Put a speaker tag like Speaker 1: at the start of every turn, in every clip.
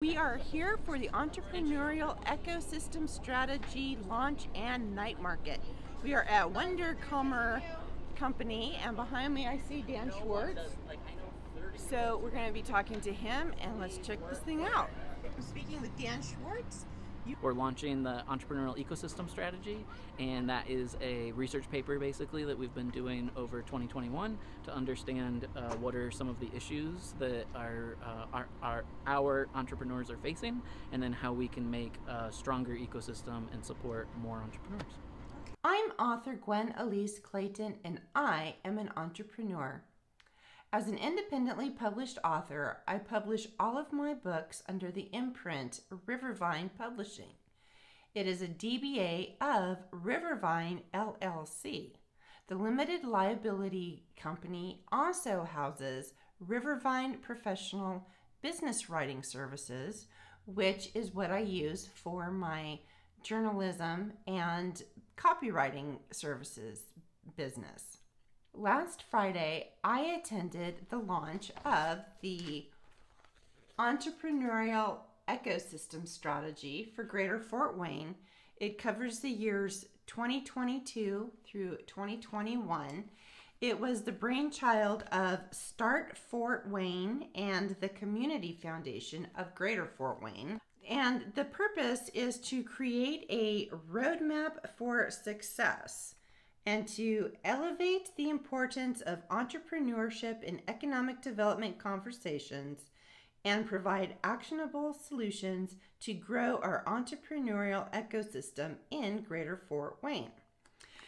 Speaker 1: We are here for the Entrepreneurial Ecosystem Strategy Launch and Night Market. We are at Wender Comer Company, and behind me I see Dan Schwartz. So we're going to be talking to him, and let's check this thing out. I'm speaking with Dan Schwartz.
Speaker 2: We're launching the Entrepreneurial Ecosystem Strategy, and that is a research paper basically that we've been doing over 2021 to understand what are some of the issues that our entrepreneurs are facing, and then how we can make a stronger ecosystem and support more entrepreneurs.
Speaker 1: I'm author Gwen Elise Clayton, and I am an entrepreneur. As an independently published author, I publish all of my books under the imprint Rivervine Publishing. It is a DBA of Rivervine LLC. The limited liability company also houses Rivervine Professional Business Writing Services, which is what I use for my journalism and copywriting services business. Last Friday, I attended the launch of the Entrepreneurial Ecosystem Strategy for Greater Fort Wayne. It covers the years 2022 through 2021. It was the brainchild of Start Fort Wayne and the Community Foundation of Greater Fort Wayne. And the purpose is to create a roadmap for success and to elevate the importance of entrepreneurship in economic development conversations and provide actionable solutions to grow our entrepreneurial ecosystem in Greater Fort Wayne.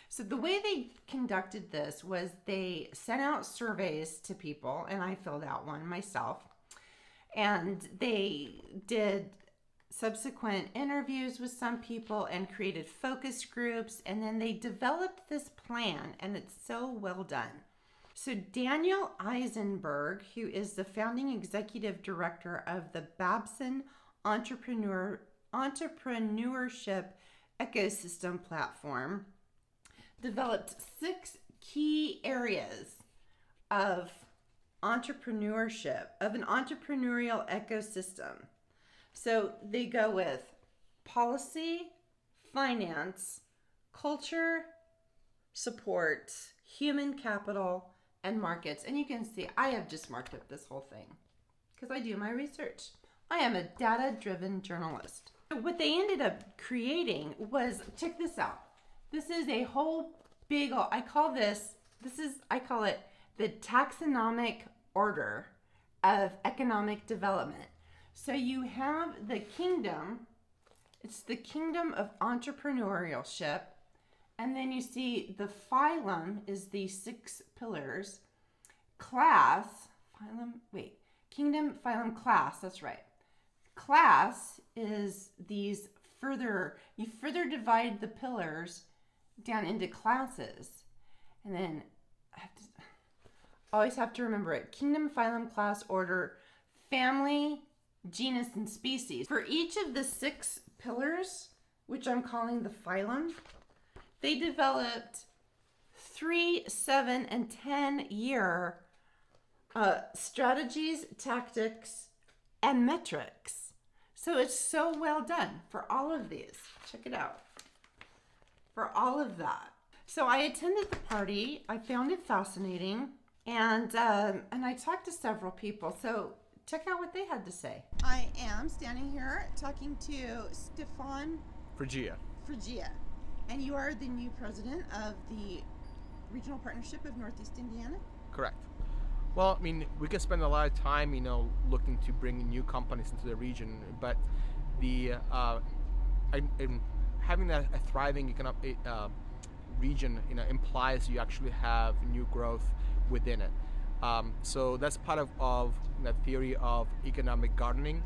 Speaker 1: So the way they conducted this was they sent out surveys to people, and I filled out one myself, and they did subsequent interviews with some people and created focus groups, and then they developed this plan, and it's so well done. So Daniel Eisenberg, who is the founding executive director of the Babson Entrepreneurship Ecosystem Platform, developed 6 key areas of entrepreneurship, of an entrepreneurial ecosystem. So they go with policy, finance, culture, support, human capital, and markets. And you can see I have just marked up this whole thing because I do my research. I am a data-driven journalist. What they ended up creating was, check this out. This is a whole big, I call it the taxonomic order of economic development. So you have the kingdom, it's the kingdom of entrepreneurship, and then you see the phylum is the 6 pillars, kingdom, phylum, class, that's right. Class is you further divide the pillars down into classes, and then always have to remember it, kingdom, phylum, class, order, family, genus, and species. For each of the 6 pillars, which I'm calling the phylum, they developed 3, 7, and 10-year strategies, tactics, and metrics. So it's so well done for all of these. Check it out. For all of that. So I attended the party. I found it fascinating, and I talked to several people. So check out what they had to say. I am standing here talking to Stefan
Speaker 3: Frigia.
Speaker 1: And you are the new president of the Regional Partnership of Northeast Indiana?
Speaker 3: Correct. Well, I mean, we can spend a lot of time, looking to bring new companies into the region, but having a thriving economic region, implies you actually have new growth within it. So that's part of that theory of economic gardening.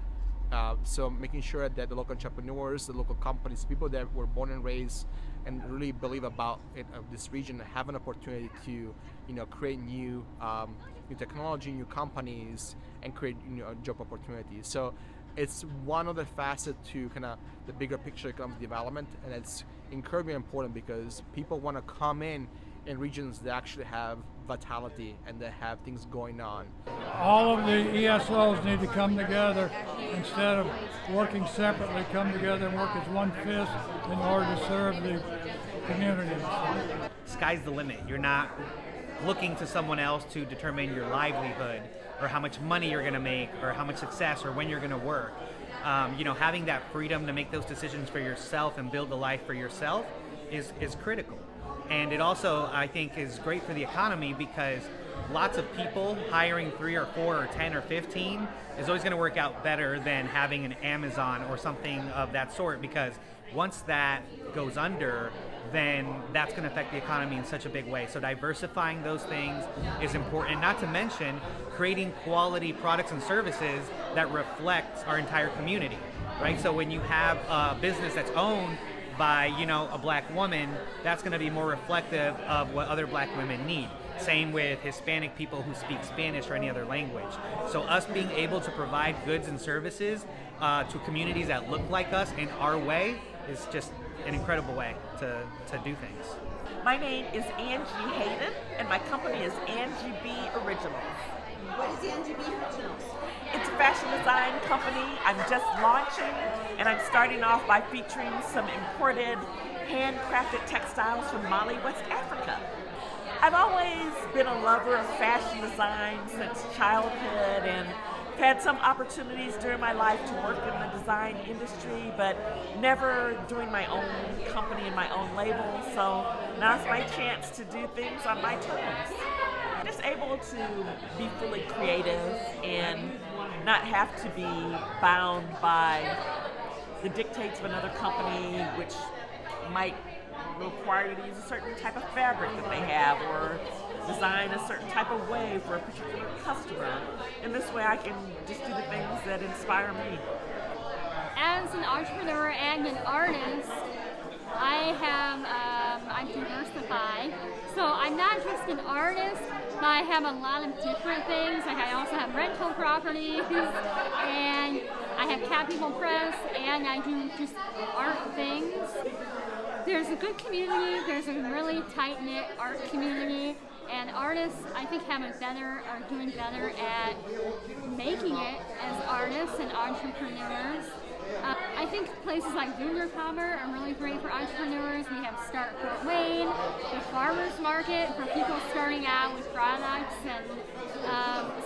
Speaker 3: So making sure that the local entrepreneurs, the local companies, people that were born and raised and really believe about this region have an opportunity to, create new technology, new companies, and create job opportunities. So it's one of the facets to kind of the bigger picture economic development, and it's incredibly important because people want to come in in regions that actually have vitality and that have things going on.
Speaker 4: All of the ESOs need to come together instead of working separately, come together and work as one fist in order to serve the communities.
Speaker 5: Sky's the limit. You're not looking to someone else to determine your livelihood or how much money you're going to make or how much success or when you're going to work. Having that freedom to make those decisions for yourself and build a life for yourself is critical. And it also, I think, is great for the economy because lots of people hiring 3 or 4 or 10 or 15 is always going to work out better than having an Amazon or something of that sort, because once that goes under, then that's going to affect the economy in such a big way. So diversifying those things is important, not to mention creating quality products and services that reflect our entire community, right? So when you have a business that's owned by, a black woman, that's going to be more reflective of what other black women need. Same with Hispanic people who speak Spanish or any other language. So us being able to provide goods and services to communities that look like us in our way is just an incredible way to do things.
Speaker 6: My name is Angie Hayden, and my company is Angie B Originals.
Speaker 1: What is Angie B Originals?
Speaker 6: It's a fashion design company. I'm just launching, and I'm starting off by featuring some imported handcrafted textiles from Mali, West Africa. I've always been a lover of fashion design since childhood, and had some opportunities during my life to work in the design industry, but never doing my own company and my own label. So now's my chance to do things on my terms. I'm just able to be fully creative and not have to be bound by the dictates of another company, which might require you to use a certain type of fabric that they have or design a certain type of way for a particular customer. In this way, I can just do the things that inspire me.
Speaker 7: As an entrepreneur and an artist, I'm diversified. So I'm not just an artist, but I have a lot of different things. Like I also have rental properties, and I have Cat People Press, and I do just art things. There's a good community, there's a really tight-knit art community, and artists, I think, are doing better at making it as artists and entrepreneurs. I think places like Junior Commerce are really great for entrepreneurs. We have Start Fort Wayne, the Farmers Market for people starting out with products and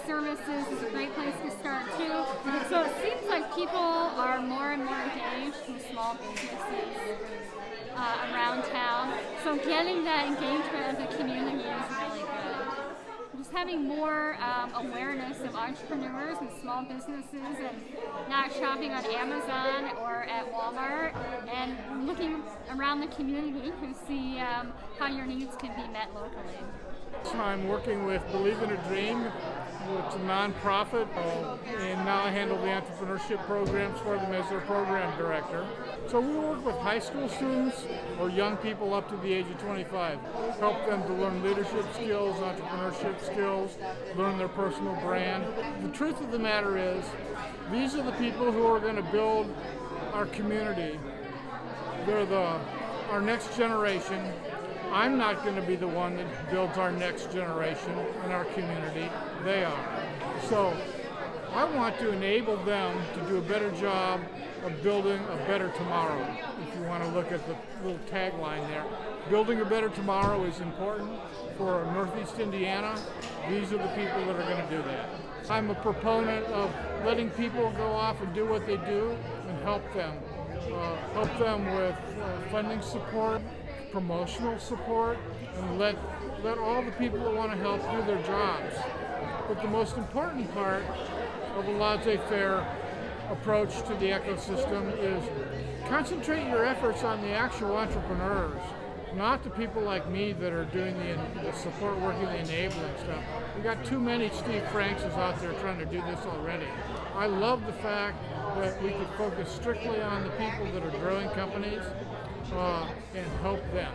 Speaker 7: services is a great place to start too. So it seems like people are more and more engaged with small businesses around town. So getting that engagement of the community is really good. Just having more awareness of entrepreneurs and small businesses and not shopping on Amazon or at Walmart, and looking around the community to see how your needs can be met locally.
Speaker 4: I'm working with Believe in a Dream, which is a nonprofit, and now I handle the entrepreneurship programs for them as their program director. So we work with high school students or young people up to the age of 25, help them to learn leadership skills, entrepreneurship skills, learn their personal brand. The truth of the matter is, these are the people who are going to build our community. They're our next generation. I'm not going to be the one that builds our next generation in our community. They are. So I want to enable them to do a better job of building a better tomorrow, if you want to look at the little tagline there. Building a better tomorrow is important for Northeast Indiana. These are the people that are going to do that. I'm a proponent of letting people go off and do what they do and help them. Help them with funding support, promotional support, and let all the people that want to help do their jobs. But the most important part of a laissez-faire approach to the ecosystem is concentrate your efforts on the actual entrepreneurs, not the people like me that are doing the support work and the enabling stuff. We got too many Steve Frankses out there trying to do this already. I love the fact that we could focus strictly on the people that are growing companies and help them.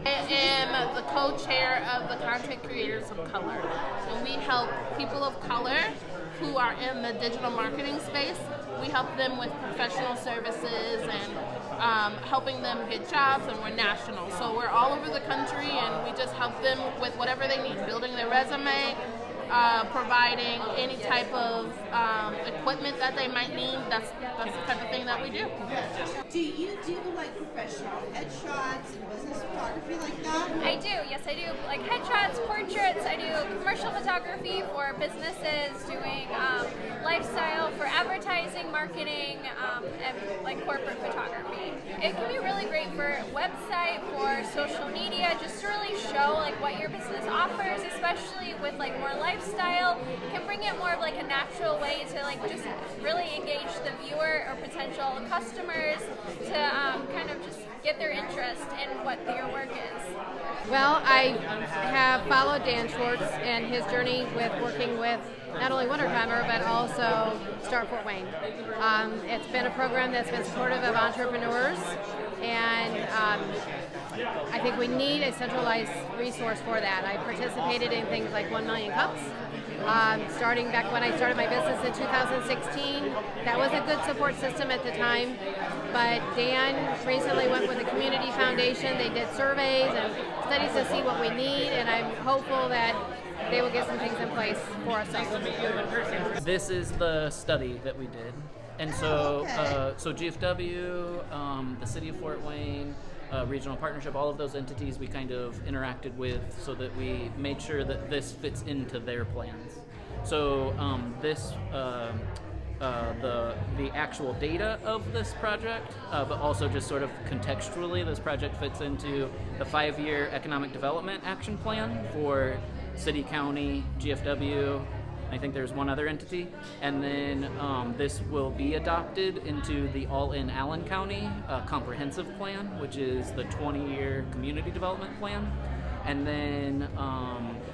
Speaker 8: I am the co-chair of the Content Creators of Color, and we help people of color who are in the digital marketing space we help them with professional services and helping them get jobs, and we're national. So we're all over the country, and we just help them with whatever they need, building their resume, providing any type of equipment that they might need. That's the type of thing that we do.
Speaker 1: Do you do like professional headshots and business photography like that?
Speaker 9: I do, yes I do. Like headshots, portraits, I do commercial photography for businesses, doing lifestyle for advertising, marketing, and like corporate photography. It can be really great for website, for social media, just to really show like what your business offers, especially with like more lifestyle. It can bring it more of like a natural way to like just really engage the viewer or potential customers to kind of just get their interest in what your work is.
Speaker 10: Well, I have followed Dan Schwartz and his journey with working with not only Wunderheimer, but also Start Fort Wayne. It's been a program that's been supportive of entrepreneurs, and I think we need a centralized resource for that. I participated in things like 1 Million Cups, starting back when I started my business in 2016. That was a good support system at the time, but Dan recently went with the Community Foundation. They did surveys and studies to see what we need, and I'm hopeful that they will get some things in place for us.
Speaker 2: This is the study that we did. And so, so GFW, the City of Fort Wayne, Regional Partnership, all of those entities we kind of interacted with so that we made sure that this fits into their plans. So this, the actual data of this project, but also just sort of contextually, this project fits into the 5-year Economic Development Action Plan for City, County, GFW, I think there's one other entity, and then this will be adopted into the All-in Allen County Comprehensive Plan, which is the 20-year Community Development Plan. And then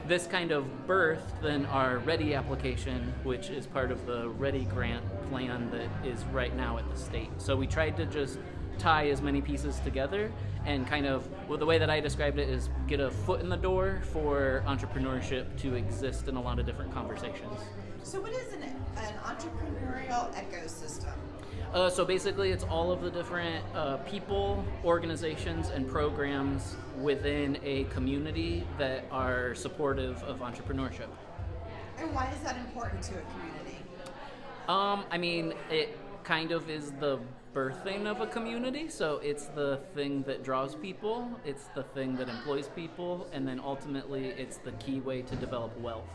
Speaker 2: this kind of birthed then our READY application, which is part of the READY grant plan that is right now at the state. So we tried to just tie as many pieces together and kind of, well, the way that I described it is get a foot in the door for entrepreneurship to exist in a lot of different conversations.
Speaker 1: So what is an entrepreneurial ecosystem?
Speaker 2: So basically it's all of the different people, organizations, and programs within a community that are supportive of entrepreneurship.
Speaker 1: And why is that important to a community?
Speaker 2: I mean, it kind of is the birthing of a community, so it's the thing that draws people, it's the thing that employs people, and then ultimately it's the key way to develop wealth.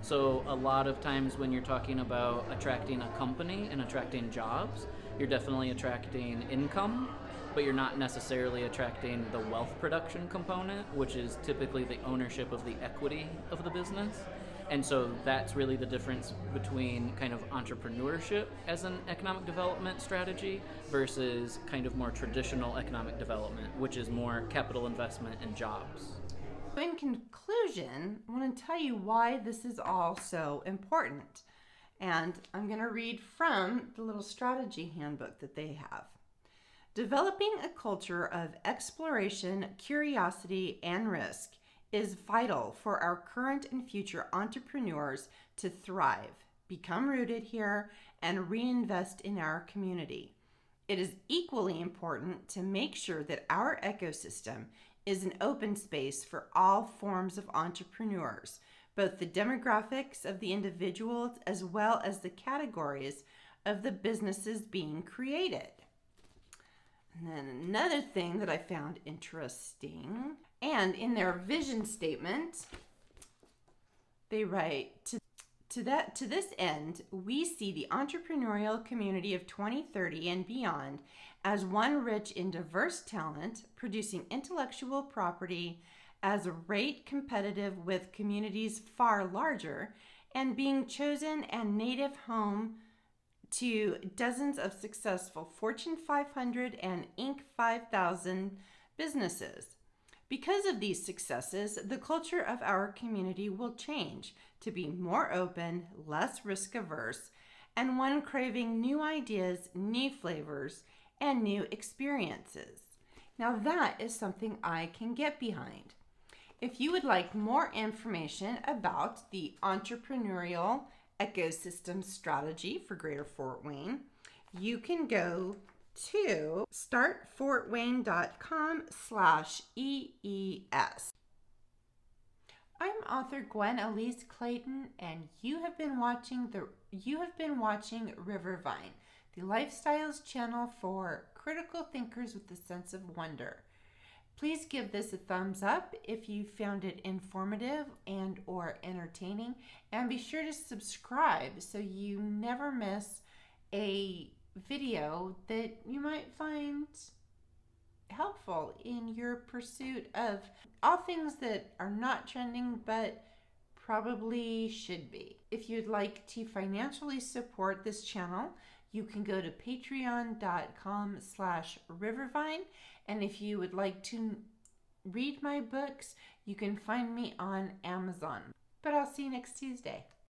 Speaker 2: So a lot of times when you're talking about attracting a company and attracting jobs, you're definitely attracting income, but you're not necessarily attracting the wealth production component, which is typically the ownership of the equity of the business. And so that's really the difference between kind of entrepreneurship as an economic development strategy versus kind of more traditional economic development, which is more capital investment and jobs.
Speaker 1: In conclusion, I want to tell you why this is all so important. And I'm going to read from the little strategy handbook that they have. Developing a culture of exploration, curiosity, and risk is vital for our current and future entrepreneurs to thrive, become rooted here, and reinvest in our community. It is equally important to make sure that our ecosystem is an open space for all forms of entrepreneurs, both the demographics of the individuals as well as the categories of the businesses being created. And then another thing that I found interesting, and in their vision statement, they write, to this end, we see the entrepreneurial community of 2030 and beyond as one rich in diverse talent, producing intellectual property as a rate competitive with communities far larger, and being chosen and native home to dozens of successful Fortune 500 and Inc. 5000 businesses. Because of these successes, the culture of our community will change to be more open, less risk averse, and one craving new ideas, new flavors, and new experiences. Now that is something I can get behind. If you would like more information about the entrepreneurial ecosystem strategy for Greater Fort Wayne, you can go to startfortwayne.com/EES. I'm author Gwen Elise Clayton, and you have been watching Rivervine, the Lifestyles channel for critical thinkers with a sense of wonder. Please give this a thumbs up if you found it informative and or entertaining, and be sure to subscribe so you never miss a video that you might find helpful in your pursuit of all things that are not trending but probably should be. If you'd like to financially support this channel, you can go to patreon.com/rivervine, and if you would like to read my books, you can find me on Amazon. But I'll see you next Tuesday.